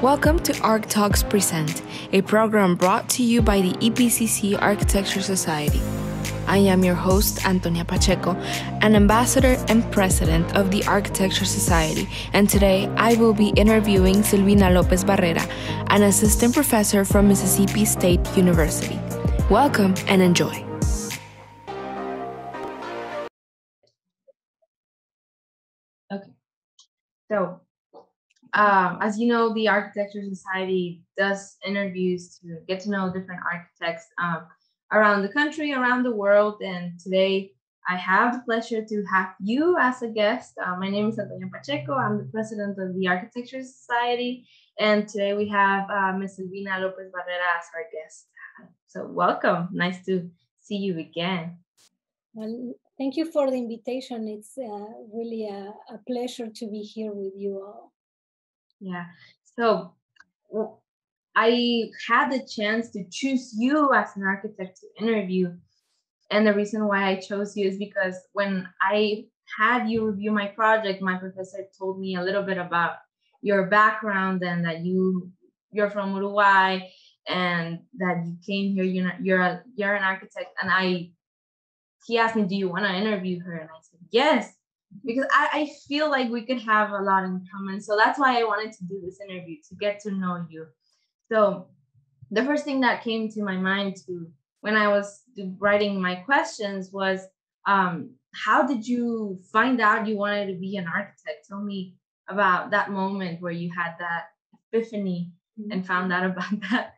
Welcome to Arch Talks Present, a program brought to you by the EPCC Architecture Society. I am your host, Antonia Pacheco, an ambassador and president of the Architecture Society, and today I will be interviewing Silvina Lopez Barrera, an assistant professor from Mississippi State University. Welcome and enjoy. Okay, so as you know, the Architecture Society does interviews to get to know different architects around the country, around the world. And today I have the pleasure to have you as a guest. My name is Antonia Pacheco. I'm the president of the Architecture Society. And today we have Ms. Silvina Lopez Barrera as our guest. So welcome. Nice to see you again. Well, thank you for the invitation. It's really a pleasure to be here with you all. Yeah, so I had the chance to choose you as an architect to interview. And the reason why I chose you is because when I had you review my project, my professor told me a little bit about your background and that you're from Uruguay and that you came here, you're an architect. And he asked me, do you want to interview her? And I said, yes. Because I feel like we could have a lot in common. So that's why I wanted to do this interview, to get to know you. So the first thing that came to my mind when I was writing my questions was, how did you find out you wanted to be an architect? Tell me about that moment where you had that epiphany and found out about that.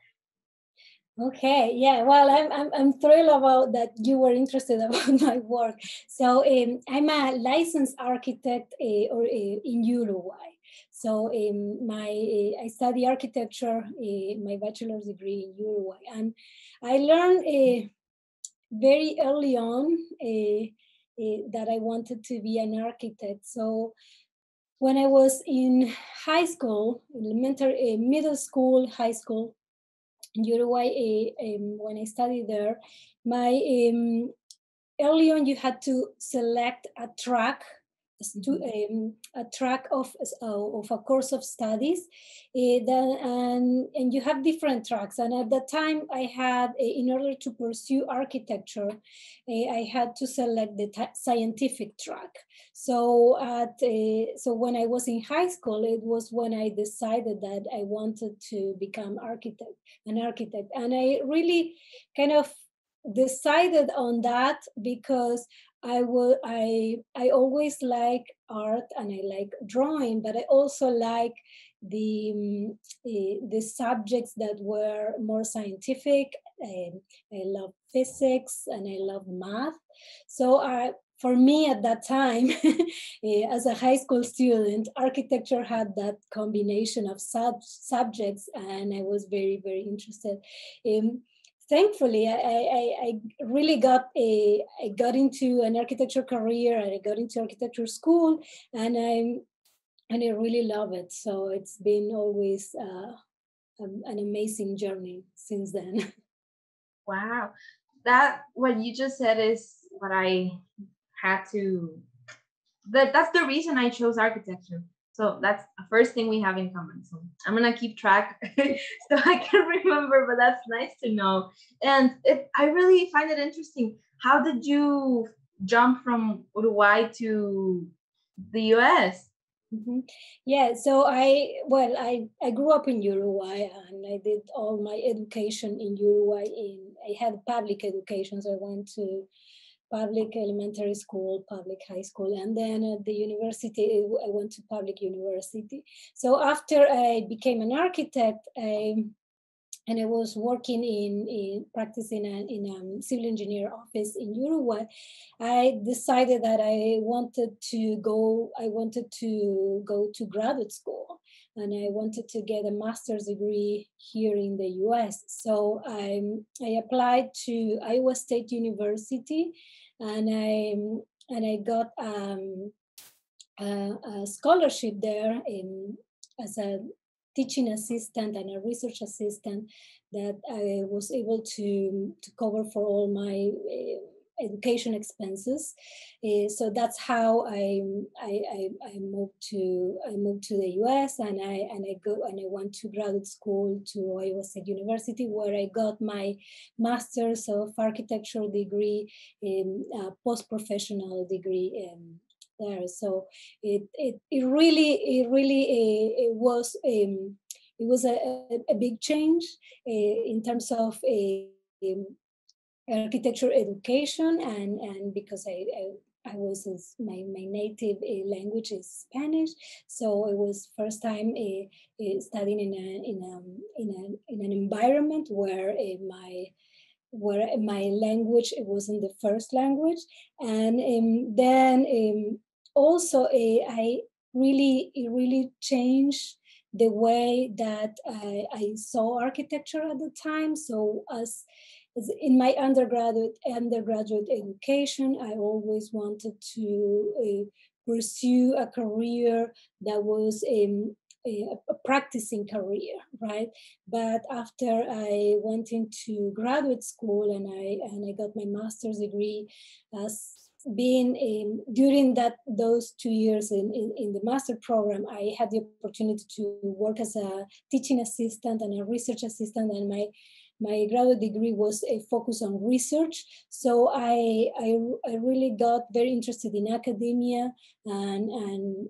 Okay, yeah, well, I'm thrilled about that you were interested about my work. So I'm a licensed architect in Uruguay. So I study architecture, my bachelor's degree in Uruguay, and I learned very early on that I wanted to be an architect. So when I was in high school, middle school, high school, in Uruguay, when I studied there, early on you had to select a track, a track of a course of studies, and you have different tracks. And at that time, I had, in order to pursue architecture, I had to select the scientific track. So when I was in high school, it was when I decided that I wanted to become an architect, and I really kind of decided on that because I always like art and I like drawing, but I also like the subjects that were more scientific. I love physics and I love math. So for me at that time, as a high school student, architecture had that combination of subjects, and I was very, very interested. Thankfully, I really got into an architecture career, and I got into architecture school, and I really love it. So it's been always an amazing journey since then. Wow, that what you just said is what I had to. That's the reason I chose architecture. So that's the first thing we have in common. So I'm gonna keep track so I can remember, but that's nice to know. And I really find it interesting. How did you jump from Uruguay to the US? Mm-hmm. Yeah, so I grew up in Uruguay, and I did all my education in Uruguay. I had public education, so I went to public elementary school, public high school, and then at the university, I went to public university. So after I became an architect, and I was working in practicing in a civil engineer office in Uruguay, I decided that I wanted to go to graduate school, and I wanted to get a master's degree here in the US. So I applied to Iowa State University, and I got a scholarship there as a teaching assistant and a research assistant that I was able to cover for all my education expenses. So that's how I moved to the U.S. and I went to graduate school to Iowa State University, where I got my master's of architecture degree, post-professional degree there. So it was a big change in terms of architecture education, and because I was my native language is Spanish, so it was first time studying in an environment where my language it wasn't the first language, and then also I it really changed the way that I saw architecture at the time. So as in my undergraduate education, I always wanted to pursue a career that was a practicing career, right? But after I went into graduate school and I got my master's degree, as being during those 2 years in the master program, I had the opportunity to work as a teaching assistant and a research assistant, and my graduate degree was a focus on research. So I really got very interested in academia and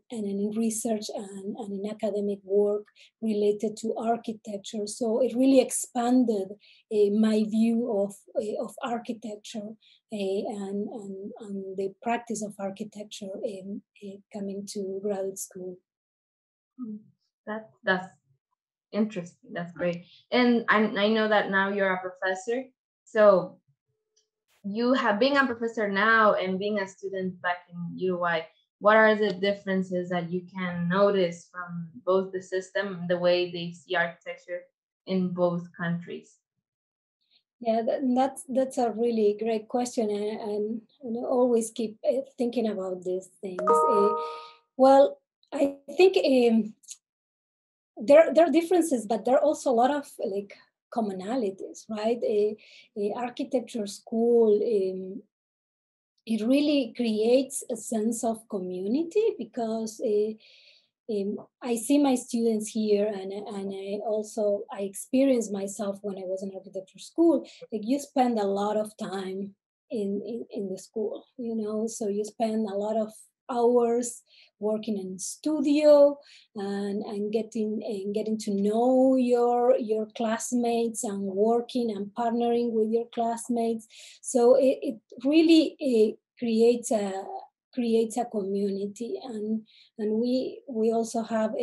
in research and in academic work related to architecture. So it really expanded my view of architecture and the practice of architecture coming to graduate school. That's interesting. That's great. And I know that now you're a professor. So you have being a professor now and being a student back in Uruguay, what are the differences that you can notice from both the system and the way they see architecture in both countries? Yeah, that's a really great question, and I always keep thinking about these things. Well, I think there are differences, but there are also a lot of like commonalities, right? A architecture school, it really creates a sense of community because I see my students here, and I experience myself when I was in architecture school. Like you spend a lot of time in the school, so you spend a lot of hours working in studio and getting to know your classmates and working and partnering with your classmates. So it really creates a community, and we also have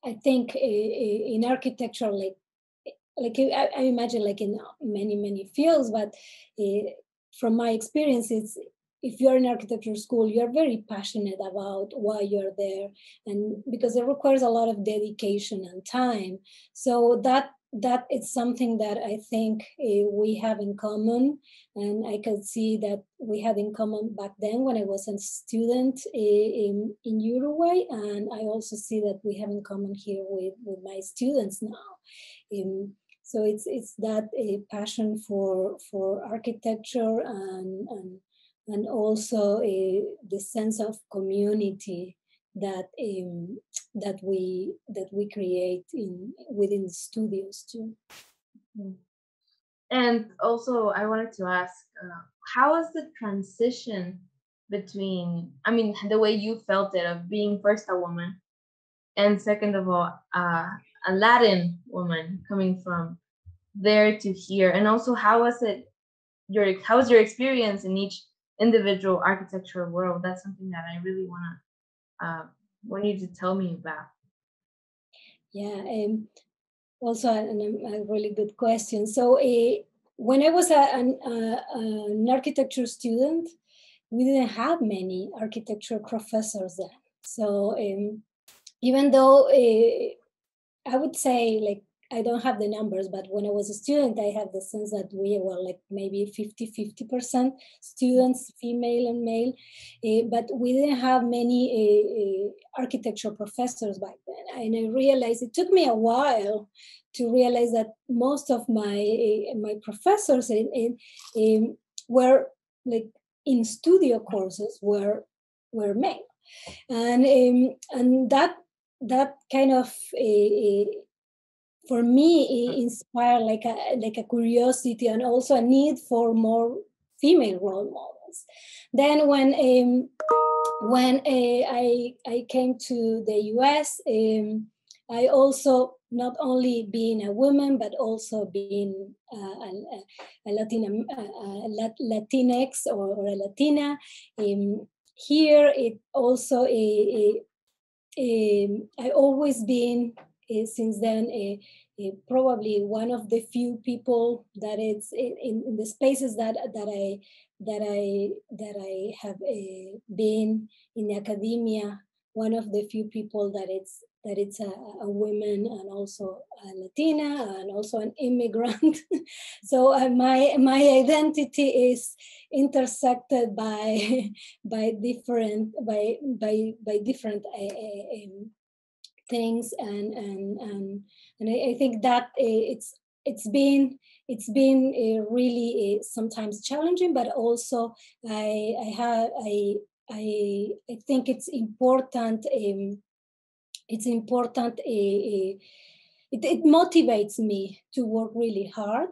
I think in architecture, like I imagine like in many fields, but from my experience, it's if you're in architecture school, you're very passionate about why you're there, and because it requires a lot of dedication and time. So that is something that I think we have in common, and I could see that we had in common back then when I was a student in Uruguay, and I also see that we have in common here with my students now. So it's that passion for architecture and also the sense of community that we create within the studios too. And also, I wanted to ask, how was the transition between, I mean, the way you felt it of being first a woman, and second of all, a Latin woman coming from there to here, and also how was your experience in each individual architectural world? That's something that I really want you to tell me about. Yeah, also a really good question. So when I was an architecture student, we didn't have many architecture professors then. So even though I would say, like, I don't have the numbers, but when I was a student, I had the sense that we were like maybe 50% students, female and male, but we didn't have many architecture professors back then. And I realized it took me a while to realize that most of my professors were like in studio courses were male, and that kind of for me it inspired like a curiosity and also a need for more female role models. Then when I came to the US, I also, not only being a woman, but also being a Latinx or a Latina. Here, it also, I always been, since then, probably one of the few people that it's in the spaces that I have been in academia, one of the few people that it's a woman and also a Latina and also an immigrant. So my identity is intersected by different things, and I think that it's been really sometimes challenging, but also I think it's important. It motivates me to work really hard,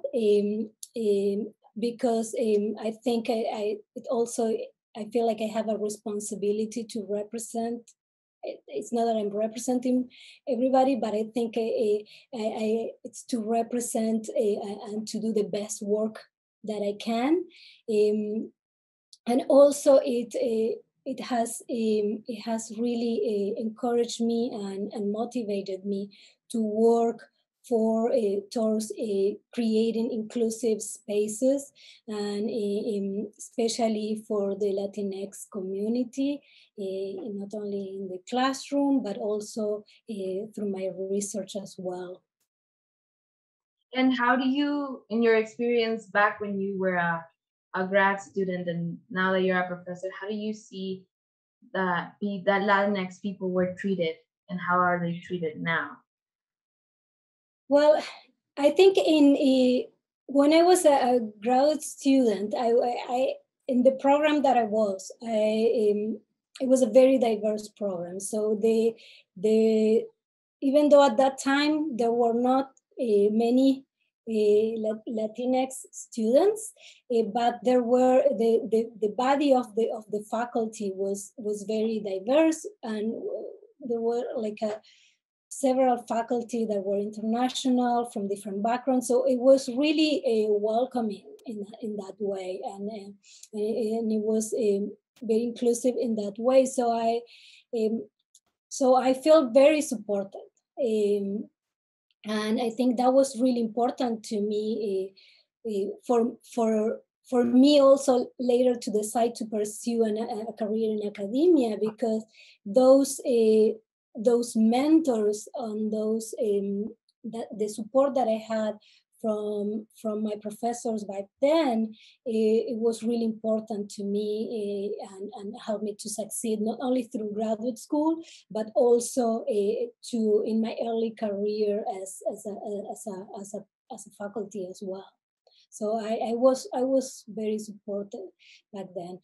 because I think it also, I feel like I have a responsibility to represent. It's not that I'm representing everybody, but I think it's to represent and to do the best work that I can. And also it has really encouraged me and motivated me to work towards creating inclusive spaces, and especially for the Latinx community, not only in the classroom, but also through my research as well. And how do you, in your experience back when you were a grad student and now that you're a professor, how do you see that Latinx people were treated, and how are they treated now? Well, I think when I was a grad student, I in the program that I was, it was a very diverse program. So the even though at that time there were not many Latinx students, but there were the body of the faculty was very diverse, and there were like several faculty that were international from different backgrounds. So it was really welcoming in that way, and it was very inclusive in that way. So I feel very supported. And I think that was really important to me for me also later to decide to pursue a career in academia, because those mentors and the support that I had from my professors back then, it was really important to me, and helped me to succeed not only through graduate school, but also to in my early career as a faculty as well. So I was very supported back then.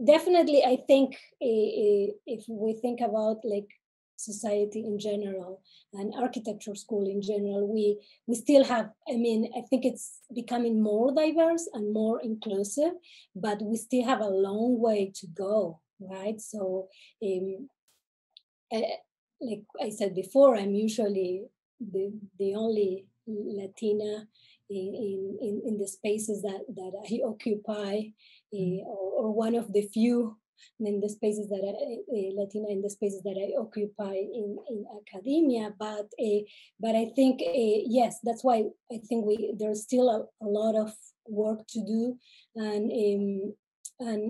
Definitely, I think if we think about like society in general and architecture school in general, we still have, I mean, I think it's becoming more diverse and more inclusive, but we still have a long way to go, right? So like I said before, I'm usually the only Latina in the spaces that I occupy, or one of the few in the spaces that Latina in the spaces that I occupy in academia. But I think yes, that's why I think there's still a lot of work to do, and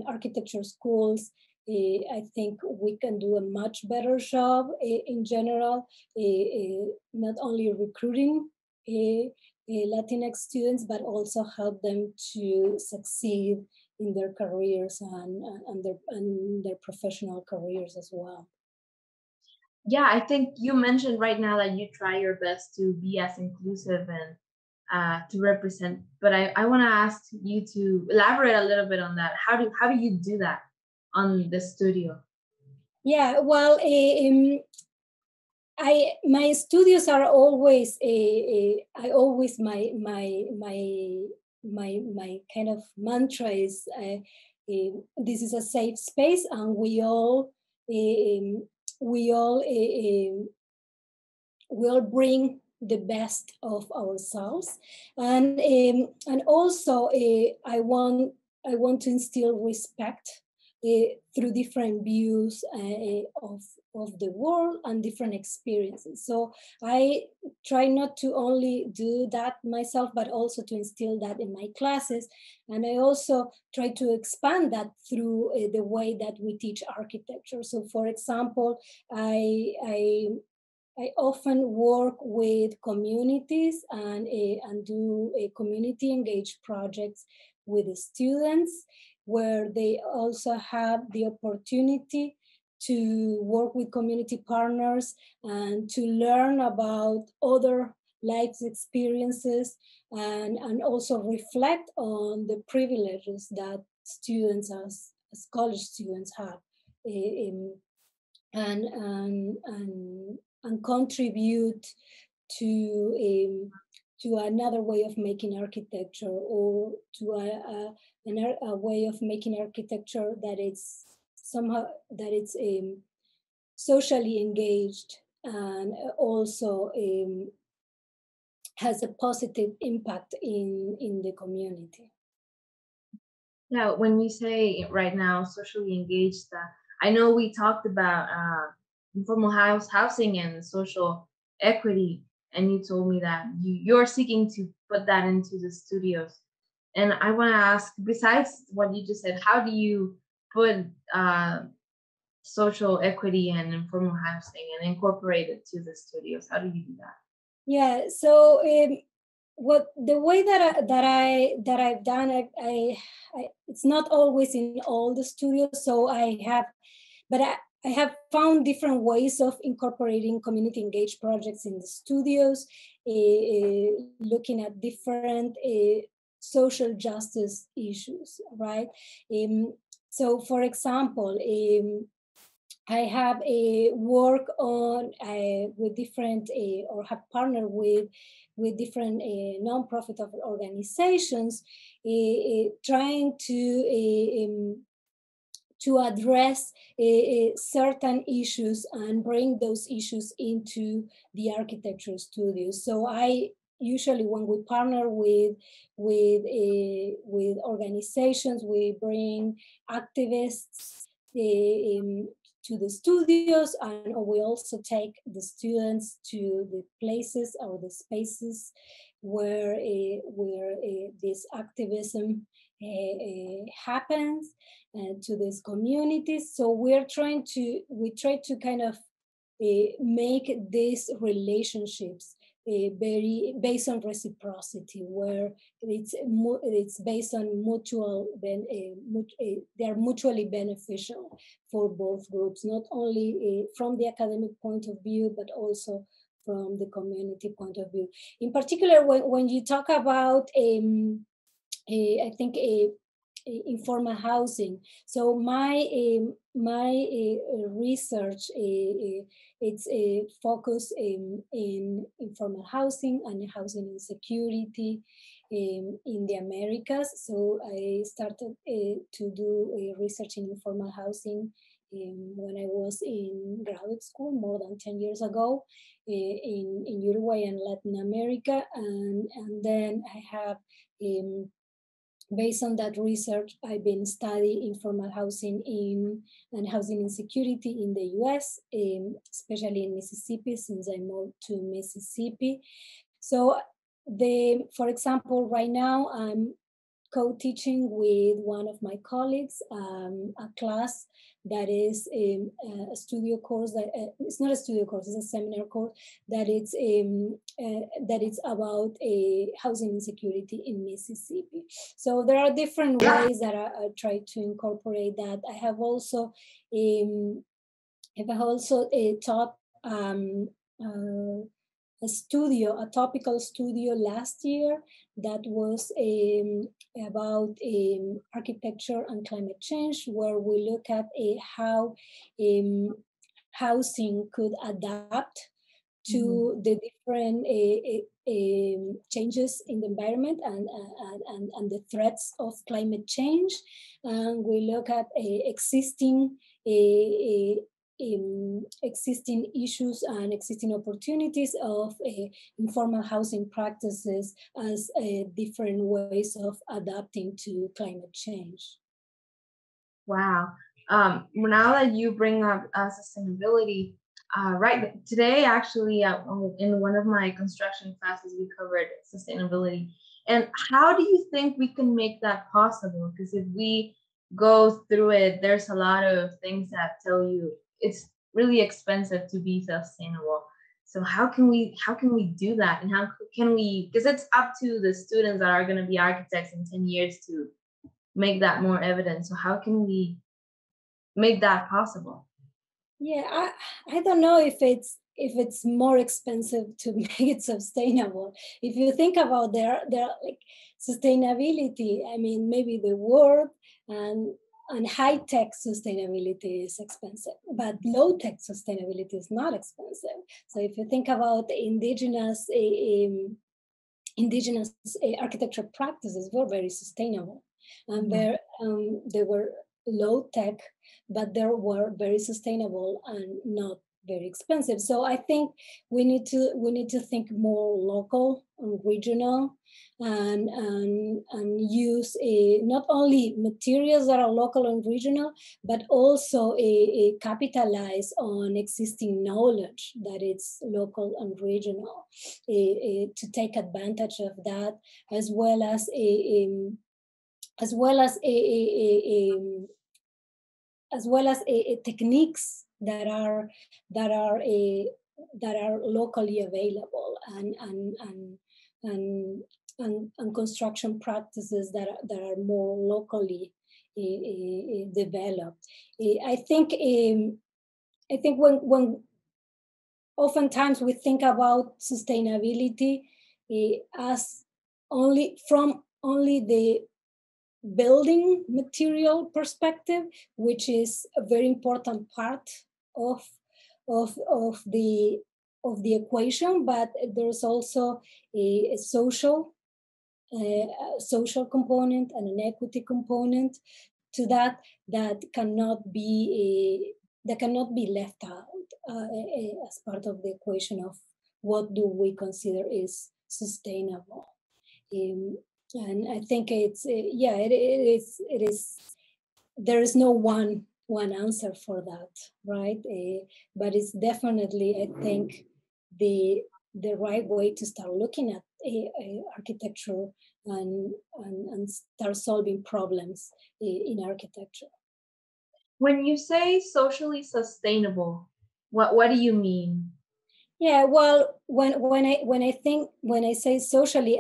architecture schools. I think we can do a much better job in general, not only recruiting Latinx students, but also help them to succeed in their careers and their professional careers as well. Yeah, I think you mentioned right now that you try your best to be as inclusive to represent. But I want to ask you to elaborate a little bit on that. How do you do that on the studio? Yeah, well, my studios are always I always my kind of mantra is this is a safe space, and we all will bring the best of ourselves, and also I want to instill respect through different views of the world and different experiences. So I try not to only do that myself, but also to instill that in my classes. And I also try to expand that through the way that we teach architecture. So for example, I often work with communities and do community engaged projects with the students, where they also have the opportunity to work with community partners and to learn about other life experiences, and also reflect on the privileges that students as college students have, and, and, and, and contribute to another way of making architecture, or to a way of making architecture that it's somehow that it's socially engaged, and also has a positive impact in the community. Yeah, when you say right now socially engaged, I know we talked about informal housing and social equity, and you told me that you're seeking to put that into the studios. And I want to ask, besides what you just said, how do you put social equity and informal housing and incorporate it to the studios? How do you do that? Yeah, so what the way that I've done, I it's not always in all the studios. So I have found different ways of incorporating community engaged projects in the studios, looking at different social justice issues, right? So, for example, I have a work on with different or have partnered with different nonprofit organizations, trying to address certain issues and bring those issues into the architecture studios. So I usually, when we partner with organizations, we bring activists to the studios, and we also take the students to the places or the spaces where this activism happens, to these communities. So we try to kind of make these relationships very based on reciprocity, where it's based on they are mutually beneficial for both groups, not only from the academic point of view, but also from the community point of view. In particular, when you talk about I think informal housing. So my research it's a focus in informal housing and housing insecurity in the Americas. So I started to do research in informal housing when I was in graduate school more than 10 years ago in Uruguay and Latin America, and then I have based on that research, I've been studying informal housing and housing insecurity in the US, especially in Mississippi, since I moved to Mississippi. So for example, right now I'm co-teaching with one of my colleagues a class that is a studio course that it's not a studio course, it's a seminar course that it's about housing insecurity in Mississippi. So there are different ways that I try to incorporate that. I have also taught a topical studio last year that was about architecture and climate change, where we look at how housing could adapt to the different changes in the environment and the threats of climate change. And we look at existing issues and existing opportunities of informal housing practices as different ways of adapting to climate change. Wow. Now that you bring up sustainability, right today, actually, in one of my construction classes, we covered sustainability. And how do you think we can make that possible? Because if we go through it, there's a lot of things that tell you it's really expensive to be sustainable. So how can we do that? And how can we, because it's up to the students that are going to be architects in 10 years to make that more evident. So how can we make that possible? Yeah, I don't know if it's more expensive to make it sustainable. If you think about their like sustainability, I mean, maybe the word and high-tech sustainability is expensive, but low-tech sustainability is not expensive. So if you think about indigenous architecture practices, were very sustainable, and they were low tech, but they were very sustainable and not very expensive. So I think we need to think more local and regional, and use not only materials that are local and regional, but also capitalize on existing knowledge that it's local and regional, to take advantage of that, as well as techniques that are locally available, and construction practices that are more locally developed. I think when oftentimes we think about sustainability as only the building material perspective, which is a very important part of the equation, but there's also a social component and an equity component to that cannot be left out as part of the equation of what do we consider is sustainable. And I think it is. There is no one answer for that, right? But it's definitely, I think, the right way to start looking at architecture and start solving problems in architecture. When you say socially sustainable, what do you mean? Yeah, well, when I say socially,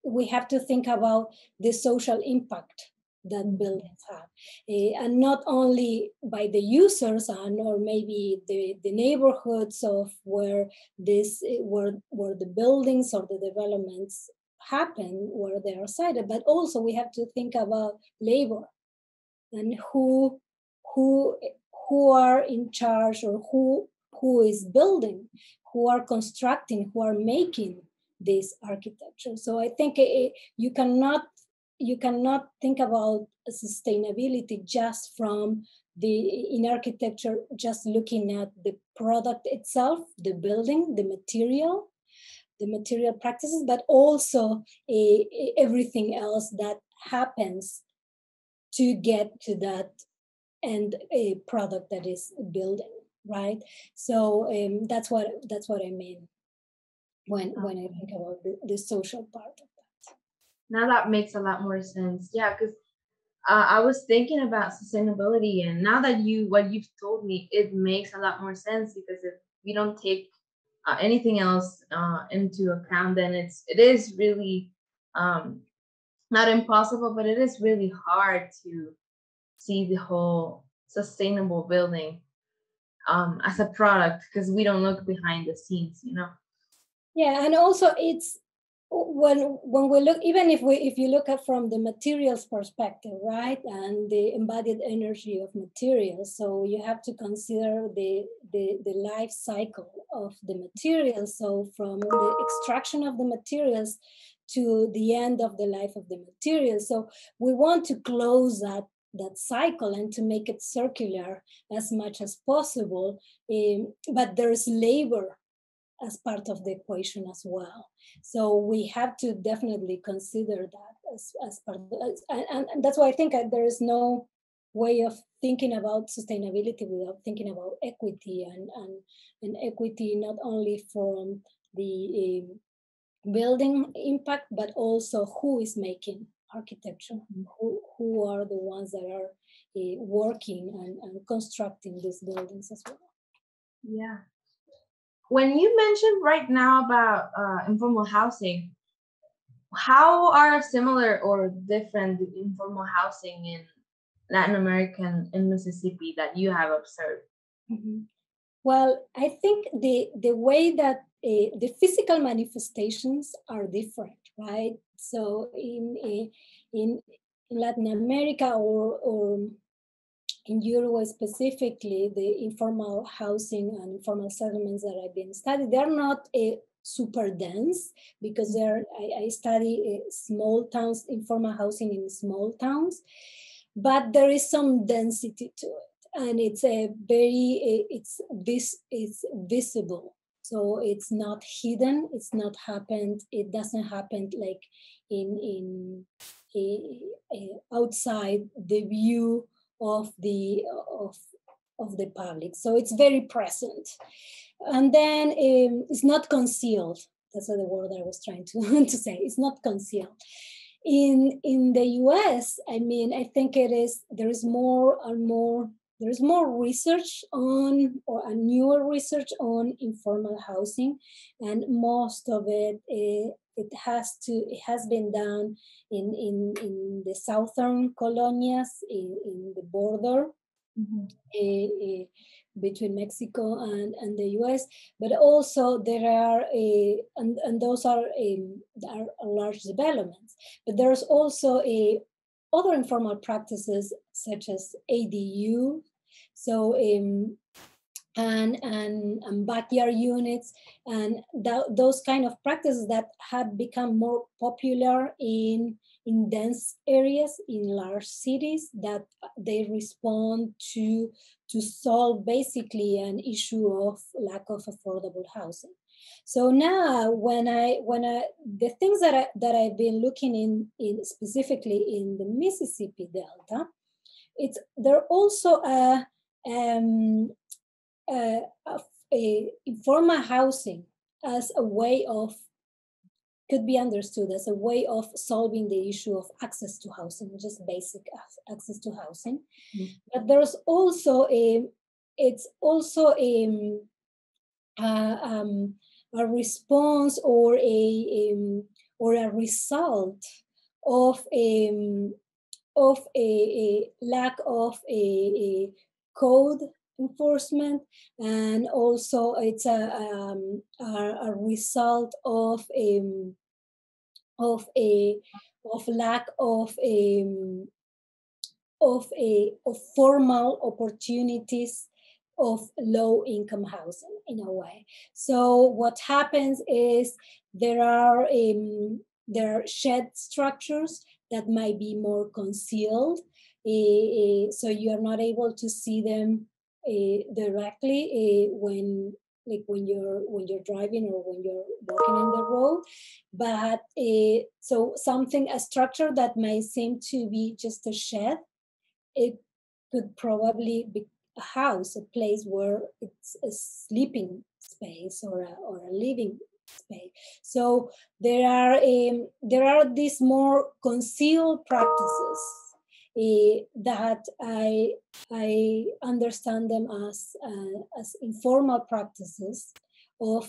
we have to think about the social impact that buildings have, and not only by the users or maybe the neighborhoods of where the buildings or the developments happen, where they are sited, but also we have to think about labor and who are in charge, or who is building, who are constructing, who are making this architecture. So I think you cannot think about sustainability just from in architecture, just looking at the product itself, the building, the material practices, but also everything else that happens to get to that end product that is building, right? So that's what I mean when I think about the social part of that. Now that makes a lot more sense. Yeah, because I was thinking about sustainability, and now that what you've told me, it makes a lot more sense, because if we don't take anything else into account, then it is really not impossible, but it is really hard to see the whole sustainable building as a product, because we don't look behind the scenes, Yeah, and also it's when we look, even if you look at from the materials perspective, right, and the embodied energy of materials, so you have to consider the life cycle of the materials. So from the extraction of the materials to the end of the life of the materials. So we want to close that cycle and to make it circular as much as possible. But there's labor as part of the equation as well. So we have to definitely consider that as part of it. And that's why I think there is no way of thinking about sustainability without thinking about equity and equity not only from the building impact, but also who is making architecture, who are the ones that are working and constructing these buildings as well. Yeah. When you mentioned right now about informal housing, how are similar or different the informal housing in Latin America and Mississippi that you have observed? Mm-hmm. Well, I think the way that the physical manifestations are different, right? So in Latin America or in Uruguay specifically, the informal housing and informal settlements that I've been studying, they're not super dense because I study small towns, informal housing in small towns, but there is some density to it, and it's a very it's visible. So it's not hidden. It's not happened. It doesn't happen like in outside the view of the of the public. So it's very present, and then it's not concealed. That's the word I was trying to to say. It's not concealed. In the U.S., I mean, I think there is more and more. There is more research on, or a newer research on informal housing, and most of it it has been done in the southern colonias in the border between Mexico and the US, but also there are and those are large developments. But there's also other informal practices such as ADU, so and backyard units, and those kind of practices that have become more popular in dense areas in large cities, that they respond to solve basically an issue of lack of affordable housing. So now when I the things that I've been looking in specifically in the Mississippi Delta, they're also a informal housing as a way of, could be understood as a way of solving the issue of access to housing, just basic access to housing. Mm-hmm. But there's also it's also a response or a result of a lack of a code enforcement, and also it's a result of lack of formal opportunities of low income housing in a way. So what happens is there are shed structures that might be more concealed, so you are not able to see them directly when you're driving or when you're walking on the road. But so a structure that may seem to be just a shed, it could probably be a house, a place where it's a sleeping space or a living space. So there are these more concealed practices that I understand them as informal practices of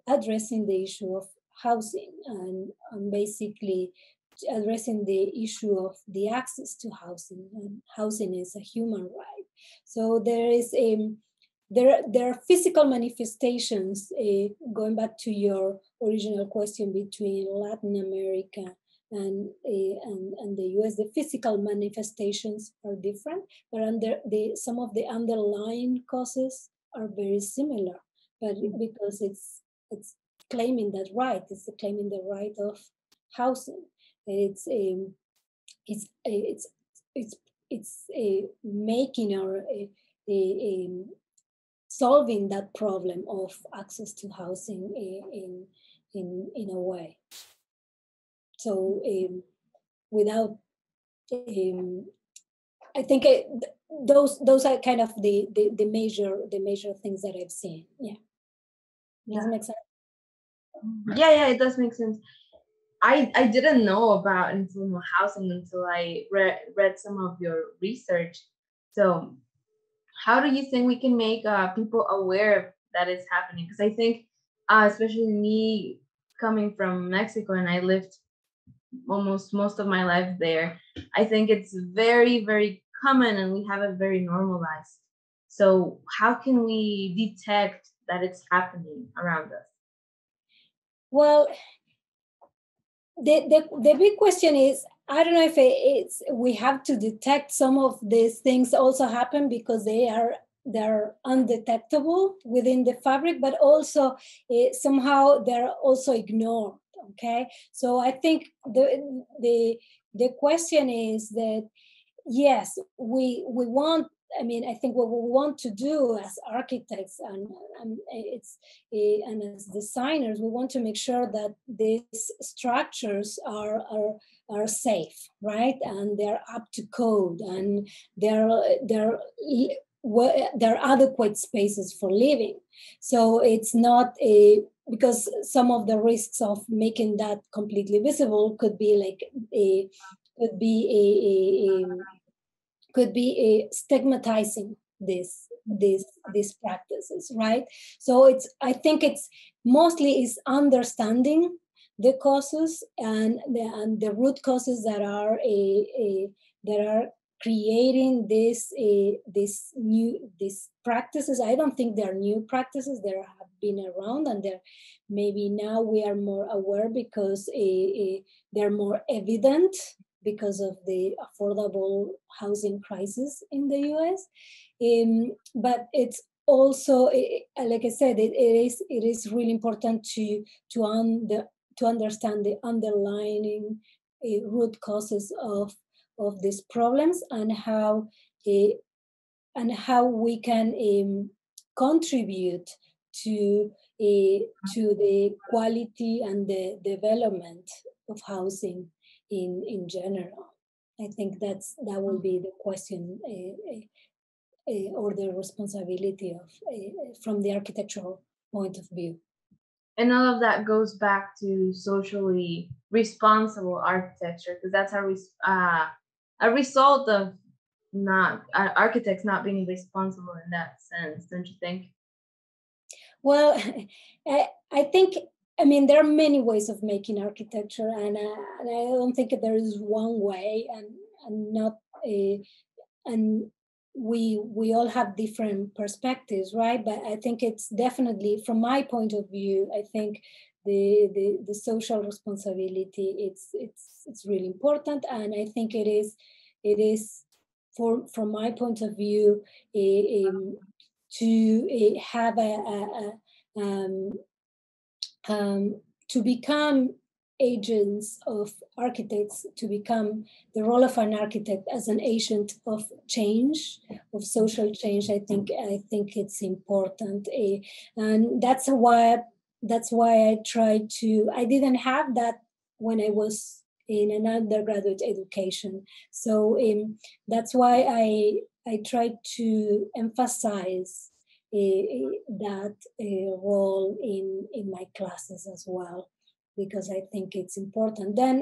addressing the issue of housing and basically addressing the issue of the access to housing, and housing is a human right. So there is there are physical manifestations, going back to your original question, between Latin America and the US. The physical manifestations are different, but some of the underlying causes are very similar. But because it's claiming that right, it's claiming the right of housing. It's making or solving that problem of access to housing in a way. So without, I think those are kind of the major things that I've seen. Yeah. Does it make sense? Yeah, it does make sense. I didn't know about informal housing until I read some of your research. So how do you think we can make people aware that it's happening? Because I think, especially me coming from Mexico, and I lived almost most of my life there, I think it's very, very common, and we have it very normalized. So how can we detect that it's happening around us? Well, the big question is, I don't know if it's we have to detect some of these things also happen because they're undetectable within the fabric, but also somehow they're also ignored. Okay, so I think the question is that yes, we want. I mean, I think what we want to do as architects and as designers, we want to make sure that these structures are safe, right? And they're up to code, and they're adequate spaces for living. So it's not because some of the risks of making that completely visible could be like could be stigmatizing these practices, right? So I think it's mostly is understanding the causes and the root causes that are creating these practices. I don't think they're new practices. They have been around, and they're maybe now we are more aware because they're more evident because of the affordable housing crisis in the US. But it's also, like I said, it is really important to understand the underlying root causes of these problems, and how we can contribute to the quality and the development of housing in general. I think that will be the question or the responsibility of from the architectural point of view. And all of that goes back to socially responsible architecture, because that's a result of not architects not being responsible in that sense, don't you think? Well, I think, I mean, there are many ways of making architecture, and I don't think there is one way, and not and we all have different perspectives, right? But I think it's definitely, from my point of view, I think the social responsibility it's really important, and I think it is from my point of view to have to become agents of architects, to become the role of an architect as an agent of change, of social change. I think it's important, and that's why I tried to. I didn't have that when I was in an undergraduate education, so that's why I tried to emphasize that role in my classes as well, because I think it's important. Then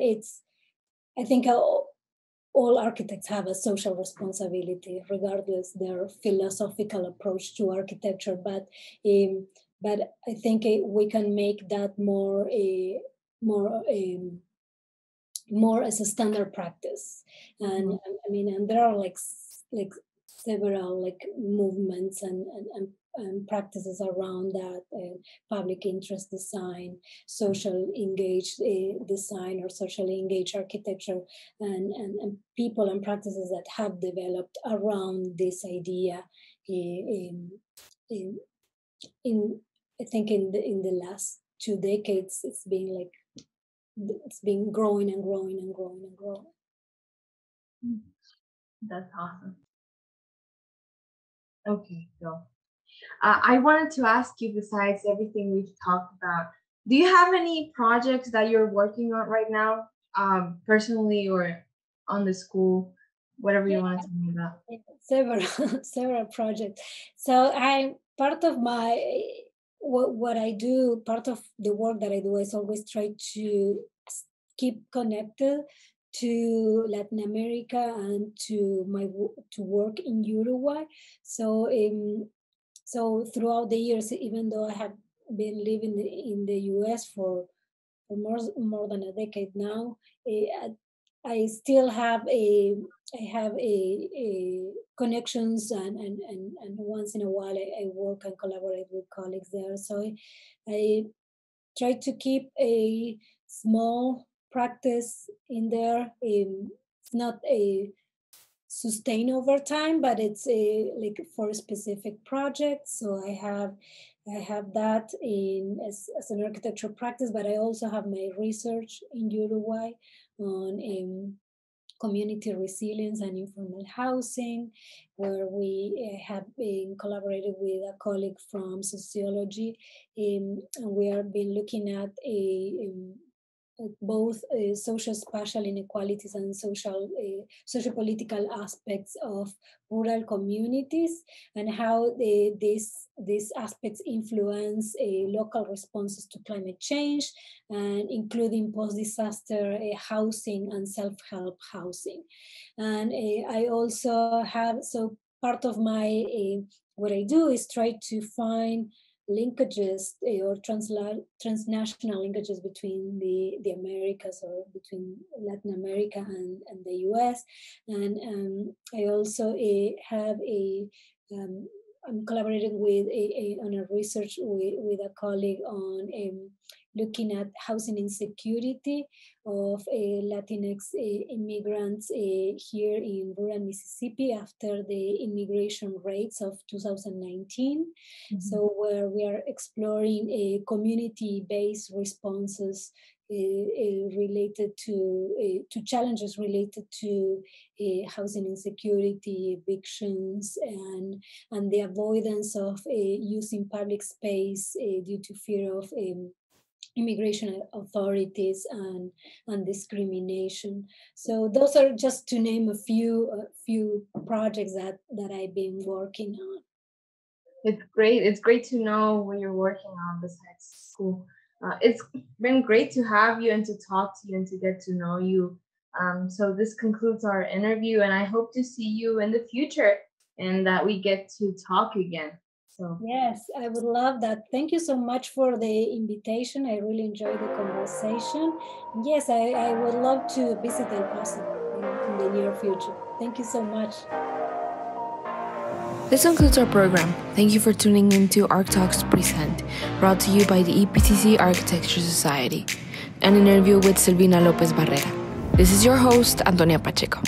I think all architects have a social responsibility, regardless their philosophical approach to architecture. But I think we can make that more as a standard practice. And I mean, and there are like several like movements and practices around that, public interest design, social engaged design, or socially engaged architecture, and people and practices that have developed around this idea in I think in the last 2 decades. It's been growing and growing and growing and growing. That's awesome. Okay, so I wanted to ask you, besides everything we've talked about, do you have any projects that you're working on right now, personally or on the school, whatever you want to tell me about? Several projects. So I'm part of my what I do. Part of the work that I do is always try to keep connected to Latin America and to work in Uruguay. So so throughout the years, even though I have been living in the US for more than a decade now, I still have a connections, and once in a while I work and collaborate with colleagues there. So I try to keep a small practice in there. It's not a sustain over time, but it's like for a specific project. So I have that as an architecture practice, but I also have my research in Uruguay on community resilience and informal housing, where we have been collaborated with a colleague from sociology, and we have been looking at both social spatial inequalities and socio-political aspects of rural communities, and how these aspects influence local responses to climate change, and including post-disaster housing and self-help housing. And I also have, so part of my what I do is try to find linkages or transnational linkages between the Americas, or between Latin America and the US. And I also have I'm collaborating with on a research with a colleague on looking at housing insecurity of Latinx immigrants here in rural Mississippi after the immigration rates of 2019. Mm-hmm. So where we are exploring community-based responses related to challenges related to housing insecurity, evictions, and the avoidance of using public space due to fear of immigration authorities and discrimination. So those are just to name a few projects that I've been working on. It's great. It's great to know what you're working on besides school. It's been great to have you and to talk to you and to get to know you. So this concludes our interview, and I hope to see you in the future and that we get to talk again. So yes, I would love that. Thank you so much for the invitation. I really enjoyed the conversation. Yes, I would love to visit El Paso in the near future. Thank you so much. This concludes our program. Thank you for tuning in to Arch Talks Present, brought to you by the EPCC Architecture Society, an interview with Silvina Lopez Barrera. This is your host, Antonia Pacheco.